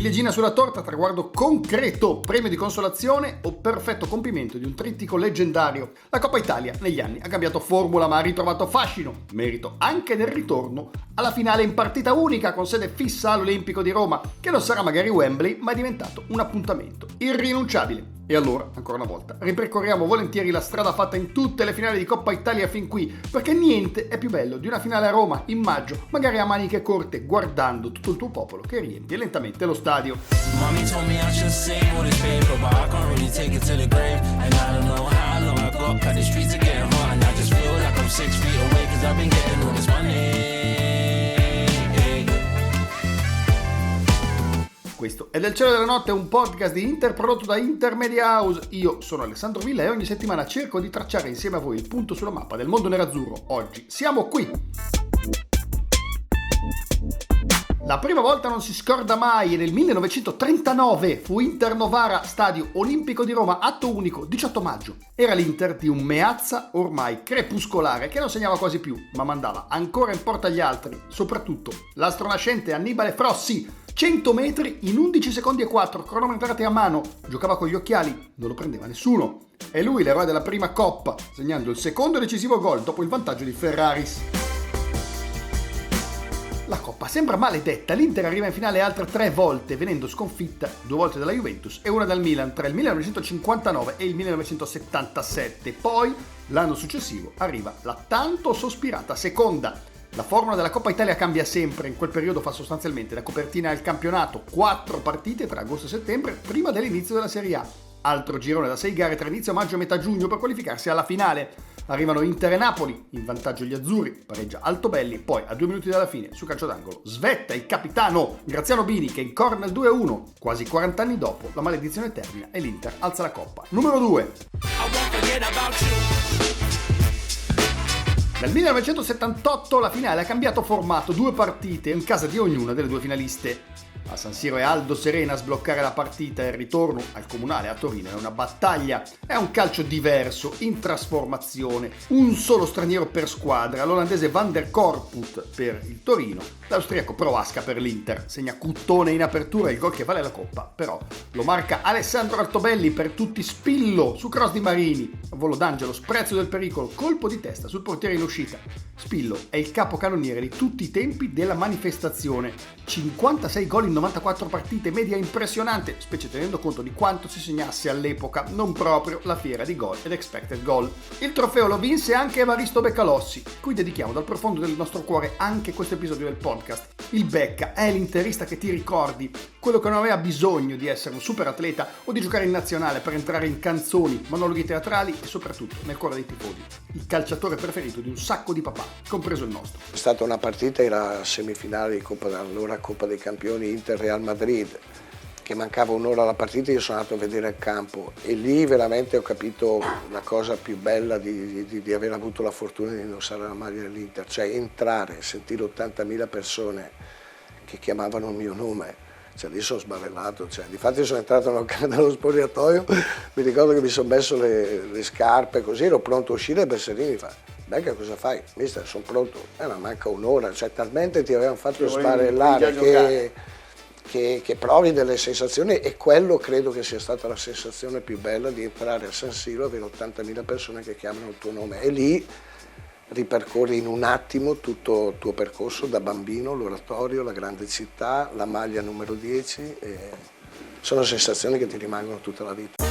Ciliegina sulla torta, traguardo concreto, premio di consolazione o perfetto compimento di un trittico leggendario? La Coppa Italia negli anni ha cambiato formula ma ha ritrovato fascino, merito anche nel ritorno alla finale in partita unica con sede fissa all'Olimpico di Roma, che non sarà magari Wembley ma è diventato un appuntamento irrinunciabile. E allora, ancora una volta, ripercorriamo volentieri la strada fatta in tutte le finali di Coppa Italia fin qui, perché niente è più bello di una finale a Roma in maggio, magari a maniche corte, guardando tutto il tuo popolo che riempie lentamente lo stadio. Questo è Del Cielo della Notte, un podcast di Inter prodotto da Intermedia House. Io sono Alessandro Villa e ogni settimana cerco di tracciare insieme a voi il punto sulla mappa del mondo nerazzurro. Oggi siamo qui! La prima volta non si scorda mai e nel 1939 fu Inter-Novara, stadio Olimpico di Roma, atto unico, 18 maggio. Era l'Inter di un Meazza ormai crepuscolare che non segnava quasi più, ma mandava ancora in porta gli altri, soprattutto l'astronascente Annibale Frossi. 100 metri in 11 secondi e 4, cronometrati a mano, giocava con gli occhiali, non lo prendeva nessuno. È lui l'eroe della prima coppa, segnando il secondo decisivo gol dopo il vantaggio di Ferraris. La Coppa sembra maledetta, l'Inter arriva in finale altre 3 volte, venendo sconfitta 2 volte dalla Juventus e una dal Milan tra il 1959 e il 1977. Poi, l'anno successivo, arriva la tanto sospirata seconda. La formula della Coppa Italia cambia sempre, in quel periodo fa sostanzialmente da copertina al campionato, 4 partite tra agosto e settembre, prima dell'inizio della Serie A. Altro girone da 6 gare tra inizio maggio e metà giugno per qualificarsi alla finale. Arrivano Inter e Napoli, in vantaggio gli azzurri, pareggia Altobelli, poi a 2 minuti dalla fine, su calcio d'angolo, svetta il capitano Graziano Bini che incorna il 2-1. Quasi 40 anni dopo, la maledizione termina e l'Inter alza la Coppa. Numero 2. Nel 1978 la finale ha cambiato formato, 2 partite in casa di ognuna delle 2 finaliste. A San Siro è Aldo Serena a sbloccare la partita e il ritorno al Comunale a Torino è una battaglia. È un calcio diverso, in trasformazione, un solo straniero per squadra, l'olandese Van der Korput per il Torino, l'austriaco Prohaska per l'Inter. Segna Cuttone in apertura il gol che vale la Coppa, però lo marca Alessandro Altobelli per tutti Spillo su cross di Marini. Volo d'angelo, sprezzo del pericolo, colpo di testa sul portiere in uscita. Spillo è il capocannoniere di tutti i tempi della manifestazione. 56 gol in 94 partite, media impressionante, specie tenendo conto di quanto si segnasse all'epoca, non proprio la fiera di gol ed expected goal. Il trofeo lo vinse anche Evaristo Beccalossi, cui dedichiamo dal profondo del nostro cuore anche questo episodio del podcast. Il Becca è l'interista che ti ricordi, quello che non aveva bisogno di essere un super atleta o di giocare in nazionale per entrare in canzoni, monologhi teatrali e soprattutto nel cuore dei tifosi. Il calciatore preferito di un sacco di papà, compreso il nostro. È stata una partita, era semifinale di allora Coppa dei Campioni Inter-Real Madrid, che mancava un'ora alla partita, io sono andato a vedere il campo e lì veramente ho capito la cosa più bella di aver avuto la fortuna di indossare la maglia dell'Inter, cioè entrare, sentire 80.000 persone che chiamavano il mio nome. Cioè, lì sono sbavellato, difatti sono entrato nello spogliatoio, mi ricordo che mi sono messo le scarpe così, ero pronto a uscire e Besserini mi fa: Becca, cosa fai? Mister, sono pronto. Ma manca un'ora, talmente ti avevano fatto sbarellare che provi delle sensazioni, e quello credo che sia stata la sensazione più bella, di entrare a San Siro e avere 80.000 persone che chiamano il tuo nome, e lì ripercorri in un attimo tutto il tuo percorso da bambino, l'oratorio, la grande città, la maglia numero 10, e sono sensazioni che ti rimangono tutta la vita.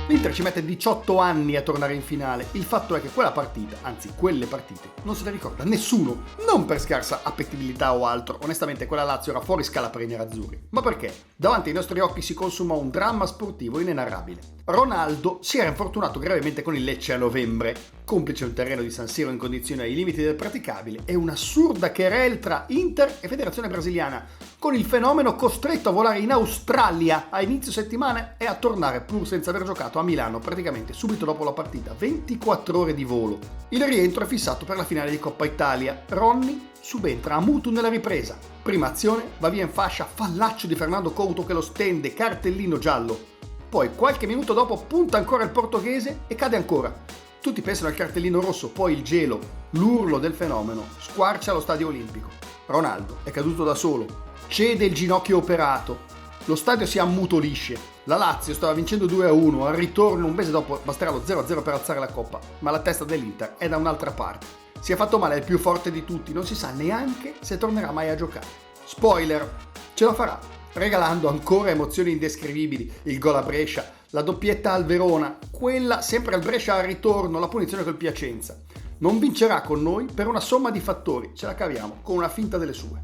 L'Inter ci mette 18 anni a tornare in finale. Il fatto è che quella partita, anzi quelle partite, non se le ricorda nessuno. Non per scarsa appetibilità o altro, onestamente quella Lazio era fuori scala per i nerazzurri. Ma perché? Davanti ai nostri occhi si consumò un dramma sportivo inenarrabile. Ronaldo si era infortunato gravemente con il Lecce a novembre. Complice un terreno di San Siro in condizioni ai limiti del praticabile e un'assurda querel tra Inter e Federazione Brasiliana, con il fenomeno costretto a volare in Australia a inizio settimana e a tornare pur senza aver giocato a Milano praticamente subito dopo la partita, 24 ore di volo. Il rientro è fissato per la finale di Coppa Italia. Ronny subentra a Mutu nella ripresa. Prima azione, va via in fascia, fallaccio di Fernando Couto che lo stende, cartellino giallo. Poi qualche minuto dopo punta ancora il portoghese e cade ancora. Tutti pensano al cartellino rosso, poi il gelo, l'urlo del fenomeno squarcia lo stadio olimpico. Ronaldo è caduto da solo, cede il ginocchio operato, lo stadio si ammutolisce, la Lazio stava vincendo 2-1, al ritorno un mese dopo basterà lo 0-0 per alzare la coppa, ma la testa dell'Inter è da un'altra parte. Si è fatto male, è il più forte di tutti, non si sa neanche se tornerà mai a giocare. Spoiler, ce la farà, regalando ancora emozioni indescrivibili, il gol a Brescia, la doppietta al Verona, quella sempre al Brescia al ritorno, la punizione col Piacenza. Non vincerà con noi per una somma di fattori, ce la caviamo con una finta delle sue.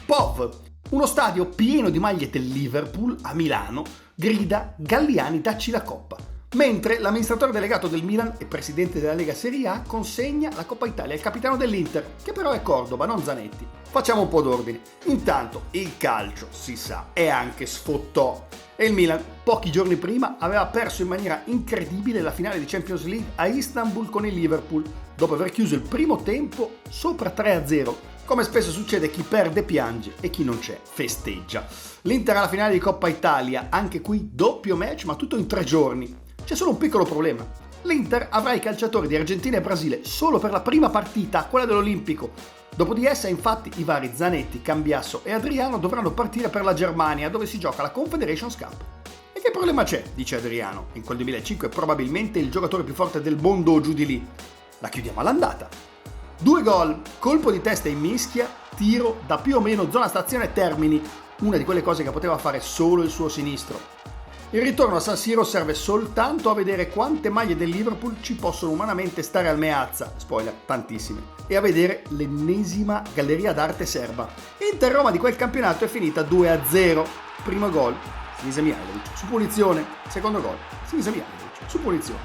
POV, uno stadio pieno di maglie del Liverpool a Milano, grida Galliani dacci la coppa, mentre l'amministratore delegato del Milan e presidente della Lega Serie A consegna la Coppa Italia al capitano dell'Inter, che però è Cordoba, non Zanetti. Facciamo un po' d'ordine. Intanto il calcio, si sa, è anche sfottò. E il Milan, pochi giorni prima, aveva perso in maniera incredibile la finale di Champions League a Istanbul con il Liverpool, dopo aver chiuso il primo tempo sopra 3-0. Come spesso succede, chi perde piange e chi non c'è festeggia. L'Inter alla finale di Coppa Italia, anche qui doppio match, ma tutto in 3 giorni. C'è solo un piccolo problema. L'Inter avrà i calciatori di Argentina e Brasile solo per la prima partita, quella dell'Olimpico. Dopo di essa, infatti, i vari Zanetti, Cambiasso e Adriano dovranno partire per la Germania, dove si gioca la Confederations Cup. E che problema c'è, dice Adriano, in quel 2005 è probabilmente il giocatore più forte del mondo o giù di lì. La chiudiamo all'andata. 2 gol, colpo di testa in mischia, tiro da più o meno zona stazione Termini, una di quelle cose che poteva fare solo il suo sinistro. Il ritorno a San Siro serve soltanto a vedere quante maglie del Liverpool ci possono umanamente stare al Meazza, spoiler, tantissime, e a vedere l'ennesima galleria d'arte serba. Inter Roma di quel campionato è finita 2-0. Primo gol, Sinisa Mihajlovic, su punizione. Secondo gol, Sinisa Mihajlovic, su punizione.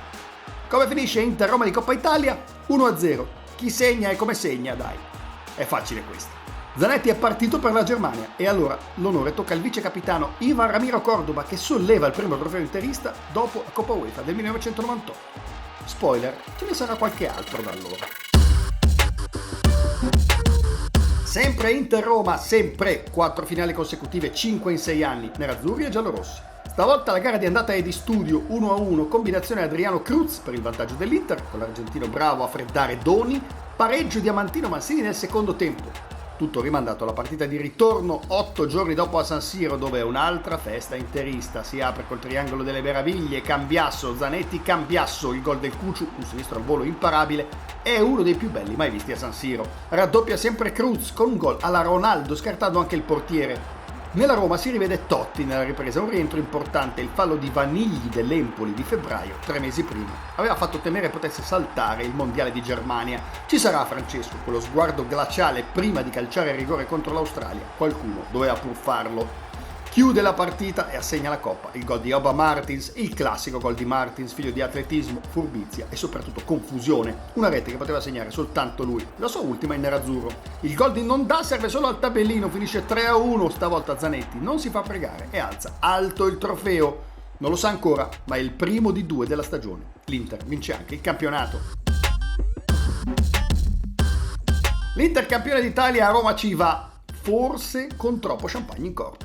Come finisce Inter Roma di Coppa Italia? 1-0. Chi segna e come segna, dai. È facile questa. Zanetti è partito per la Germania e allora l'onore tocca al vice capitano Ivan Ramiro Cordoba, che solleva il primo trofeo interista dopo la Coppa UEFA del 1998. Spoiler, ce ne sarà qualche altro da allora. Sempre Inter-Roma, sempre 4 finali consecutive, 5 in 6 anni, nerazzurri e giallorossi. Stavolta la gara di andata è di studio 1-1, combinazione Adriano Cruz per il vantaggio dell'Inter, con l'argentino bravo a freddare Doni, pareggio Diamantino Mancini nel secondo tempo. Tutto rimandato alla partita di ritorno 8 giorni dopo a San Siro, dove un'altra festa interista si apre col triangolo delle meraviglie, Cambiasso, Zanetti, Cambiasso, il gol del Cucciu, un sinistro al volo imparabile, è uno dei più belli mai visti a San Siro. Raddoppia sempre Cruz con un gol alla Ronaldo, scartando anche il portiere. Nella Roma si rivede Totti nella ripresa, un rientro importante, il fallo di Vanigli dell'Empoli di febbraio, 3 mesi prima. Aveva fatto temere potesse saltare il mondiale di Germania. Ci sarà Francesco, quello sguardo glaciale prima di calciare il rigore contro l'Australia. Qualcuno doveva pur farlo. Chiude la partita e assegna la coppa. Il gol di Oba Martins, il classico gol di Martins, figlio di atletismo, furbizia e soprattutto confusione. Una rete che poteva segnare soltanto lui, la sua ultima in nerazzurro. Il gol di Nondà serve solo al tabellino, finisce 3-1, stavolta Zanetti non si fa pregare e alza alto il trofeo. Non lo sa ancora, ma è il primo di 2 della stagione. L'Inter vince anche il campionato. L'Inter campione d'Italia a Roma ci va, forse con troppo champagne in corpo.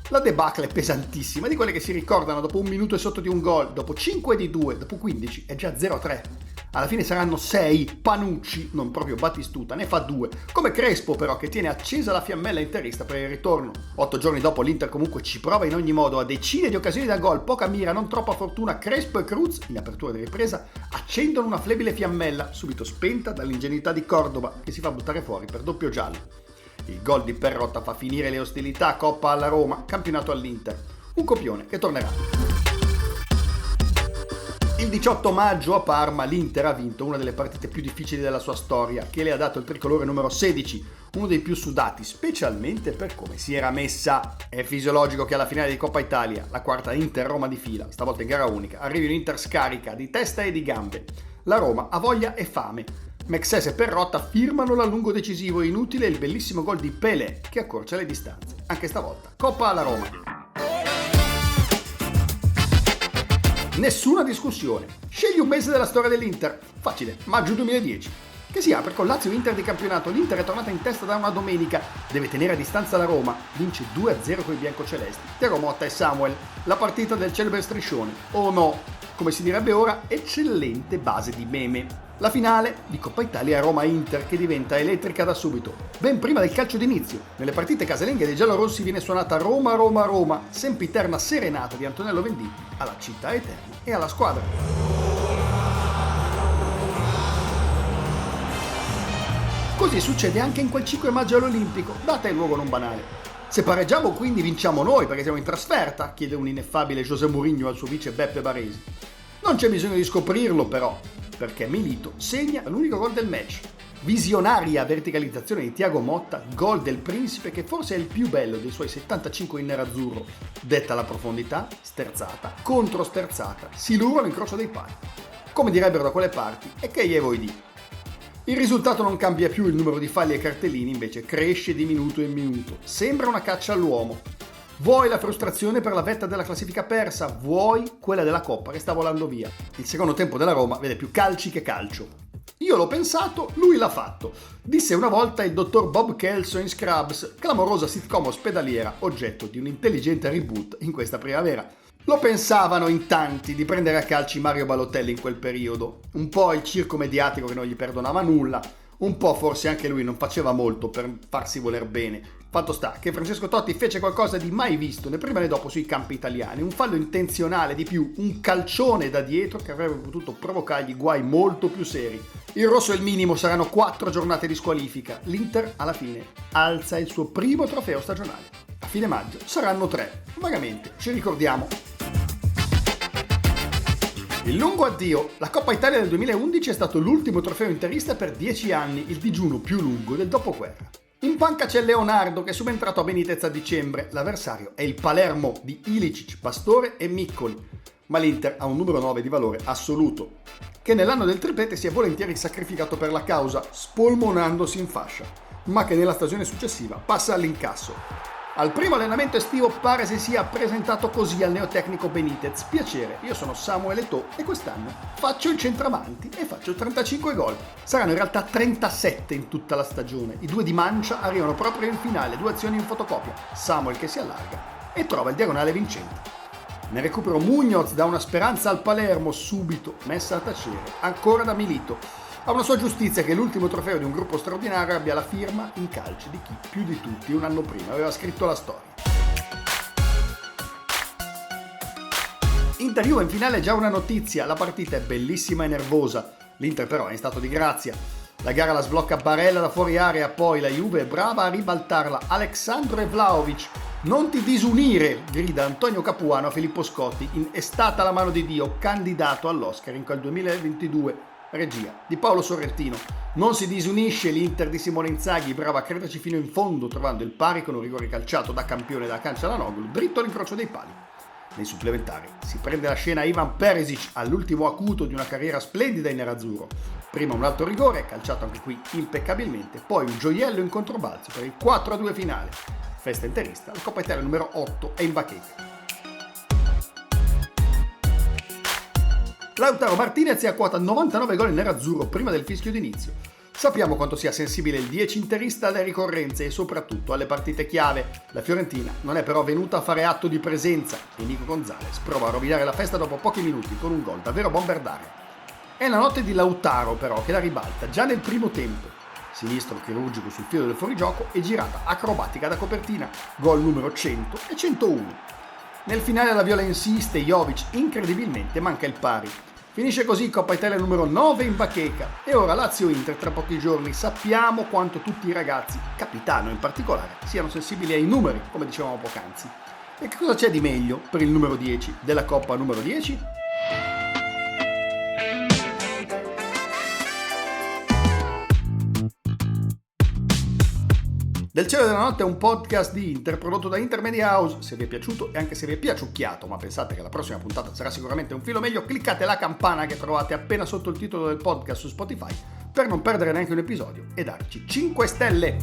La debacle è pesantissima, di quelle che si ricordano dopo 1 minuto e sotto di un gol, dopo 5 di 2, dopo 15 è già 0-3. Alla fine saranno 6, Panucci, non proprio Battistuta, ne fa 2, come Crespo però che tiene accesa la fiammella interista per il ritorno. 8 giorni dopo l'Inter comunque ci prova in ogni modo, a decine di occasioni da gol, poca mira, non troppa fortuna, Crespo e Cruz, in apertura di ripresa, accendono una flebile fiammella, subito spenta dall'ingenuità di Cordoba, che si fa buttare fuori per doppio giallo. Il gol di Perrotta fa finire le ostilità, Coppa alla Roma, campionato all'Inter. Un copione che tornerà. Il 18 maggio a Parma l'Inter ha vinto una delle partite più difficili della sua storia, che le ha dato il tricolore numero 16, uno dei più sudati, specialmente per come si era messa. È fisiologico che alla finale di Coppa Italia, la quarta Inter-Roma di fila, stavolta in gara unica, arrivi un'Inter scarica di testa e di gambe. La Roma ha voglia e fame. Mexes e Perrotta firmano l'allungo decisivo e inutile il bellissimo gol di Pelé che accorcia le distanze. Anche stavolta, Coppa alla Roma. Nessuna discussione. Scegli un mese della storia dell'Inter. Facile, maggio 2010. Che si apre con Lazio-Inter di campionato. L'Inter è tornata in testa da una domenica. Deve tenere a distanza la Roma. Vince 2-0 con i biancocelesti. Thiago Motta e Samuel. La partita del celebre striscione. O no, come si direbbe ora, eccellente base di meme. La finale di Coppa Italia è Roma-Inter, che diventa elettrica da subito, ben prima del calcio d'inizio. Nelle partite casalinghe dei giallorossi viene suonata Roma-Roma-Roma, sempiterna serenata di Antonello Venditti alla città eterna e alla squadra. Così succede anche in quel 5 maggio all'Olimpico, data e luogo non banale. Se pareggiamo quindi vinciamo noi perché siamo in trasferta, chiede un ineffabile José Mourinho al suo vice Beppe Baresi. Non c'è bisogno di scoprirlo però, perché Milito segna l'unico gol del match. Visionaria verticalizzazione di Thiago Motta, gol del principe che forse è il più bello dei suoi 75 in nerazzurro. Detta la profondità, sterzata, controsterzata, siluro all'incrocio dei pali. Come direbbero da quelle parti, e che gli vuoi di. Il risultato non cambia più, il numero di falli e cartellini invece cresce di minuto in minuto. Sembra una caccia all'uomo. Vuoi la frustrazione per la vetta della classifica persa, vuoi quella della Coppa che sta volando via. Il secondo tempo della Roma vede più calci che calcio. Io l'ho pensato, lui l'ha fatto, disse una volta il dottor Bob Kelso in Scrubs, clamorosa sitcom ospedaliera, oggetto di un intelligente reboot in questa primavera. Lo pensavano in tanti di prendere a calci Mario Balotelli in quel periodo, un po' il circo mediatico che non gli perdonava nulla, un po' forse anche lui non faceva molto per farsi voler bene. Fatto sta che Francesco Totti fece qualcosa di mai visto né prima né dopo sui campi italiani, un fallo intenzionale, di più un calcione da dietro che avrebbe potuto provocargli guai molto più seri. Il rosso è il minimo, saranno 4 giornate di squalifica. L'Inter alla fine alza il suo primo trofeo stagionale. A fine maggio saranno 3, vagamente, ci ricordiamo. Il lungo addio. La Coppa Italia del 2011 è stato l'ultimo trofeo interista per 10 anni, il digiuno più lungo del dopoguerra. In panca c'è Leonardo che è subentrato a Benitez a dicembre. L'avversario è il Palermo di Ilicic, Pastore e Miccoli. Ma l'Inter ha un numero 9 di valore assoluto, che nell'anno del triplete si è volentieri sacrificato per la causa, spolmonandosi in fascia, ma che nella stagione successiva passa all'incasso. Al primo allenamento estivo pare si sia presentato così al neotecnico Benitez: piacere, io sono Samuel Eto'o e quest'anno faccio il centravanti e faccio 35 gol. Saranno in realtà 37 in tutta la stagione. I 2 di mancia arrivano proprio in finale, 2 azioni in fotocopia. Samuel che si allarga e trova il diagonale vincente. Nel recupero Muñoz dà una speranza al Palermo, subito messa a tacere, ancora da Milito. Ha una sua giustizia che l'ultimo trofeo di un gruppo straordinario abbia la firma in calci di chi più di tutti un anno prima aveva scritto la storia. Inter-Juve in finale è già una notizia, la partita è bellissima e nervosa, l'Inter però è in stato di grazia. La gara la sblocca Barella da fuori area, poi la Juve è brava a ribaltarla. Alexandro e Vlahovic. Non ti disunire, grida Antonio Capuano a Filippo Scotti in È stata la mano di Dio, candidato all'Oscar in quel 2022. Regia di Paolo Sorrentino. Non si disunisce l'Inter di Simone Inzaghi, brava a crederci fino in fondo, trovando il pari con un rigore calciato da campione da Cancelanoglu, dritto all'incrocio dei pali. Nei supplementari si prende la scena Ivan Perisic all'ultimo acuto di una carriera splendida in nerazzurro. Prima un altro rigore, calciato anche qui impeccabilmente, poi un gioiello in controbalzo per il 4-2 finale. Festa interista, la Coppa Italia numero 8 è in bacheca. Lautaro Martinez è a quota 99 gol in nerazzurro prima del fischio d'inizio. Sappiamo quanto sia sensibile il 10 interista alle ricorrenze e soprattutto alle partite chiave. La Fiorentina non è però venuta a fare atto di presenza e Nico Gonzalez prova a rovinare la festa dopo pochi minuti con un gol davvero bombardario. È la notte di Lautaro però che la ribalta già nel primo tempo. Sinistro chirurgico sul filo del fuorigioco e girata acrobatica da copertina, gol numero 100 e 101. Nel finale la Viola insiste, Jovic incredibilmente manca il pari. Finisce così Coppa Italia numero 9 in bacheca e ora Lazio-Inter tra pochi giorni. Sappiamo quanto tutti i ragazzi, Capitano in particolare, siano sensibili ai numeri, come dicevamo poc'anzi. E che cosa c'è di meglio per il numero 10 della Coppa numero 10? Del cielo della notte è un podcast di Inter prodotto da Intermedia House. Se vi è piaciuto e anche se vi è piaciucchiato, ma pensate che la prossima puntata sarà sicuramente un filo meglio, cliccate la campana che trovate appena sotto il titolo del podcast su Spotify per non perdere neanche un episodio e darci 5 stelle.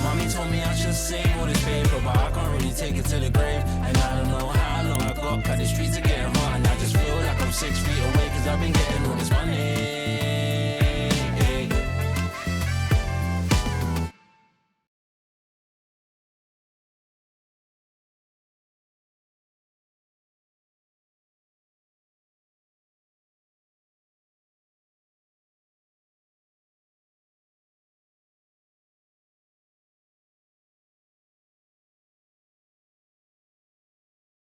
Mommy told me I should save all this paper, but I can't really take it to the grave. And I don't know how long I got, 'cause the streets are getting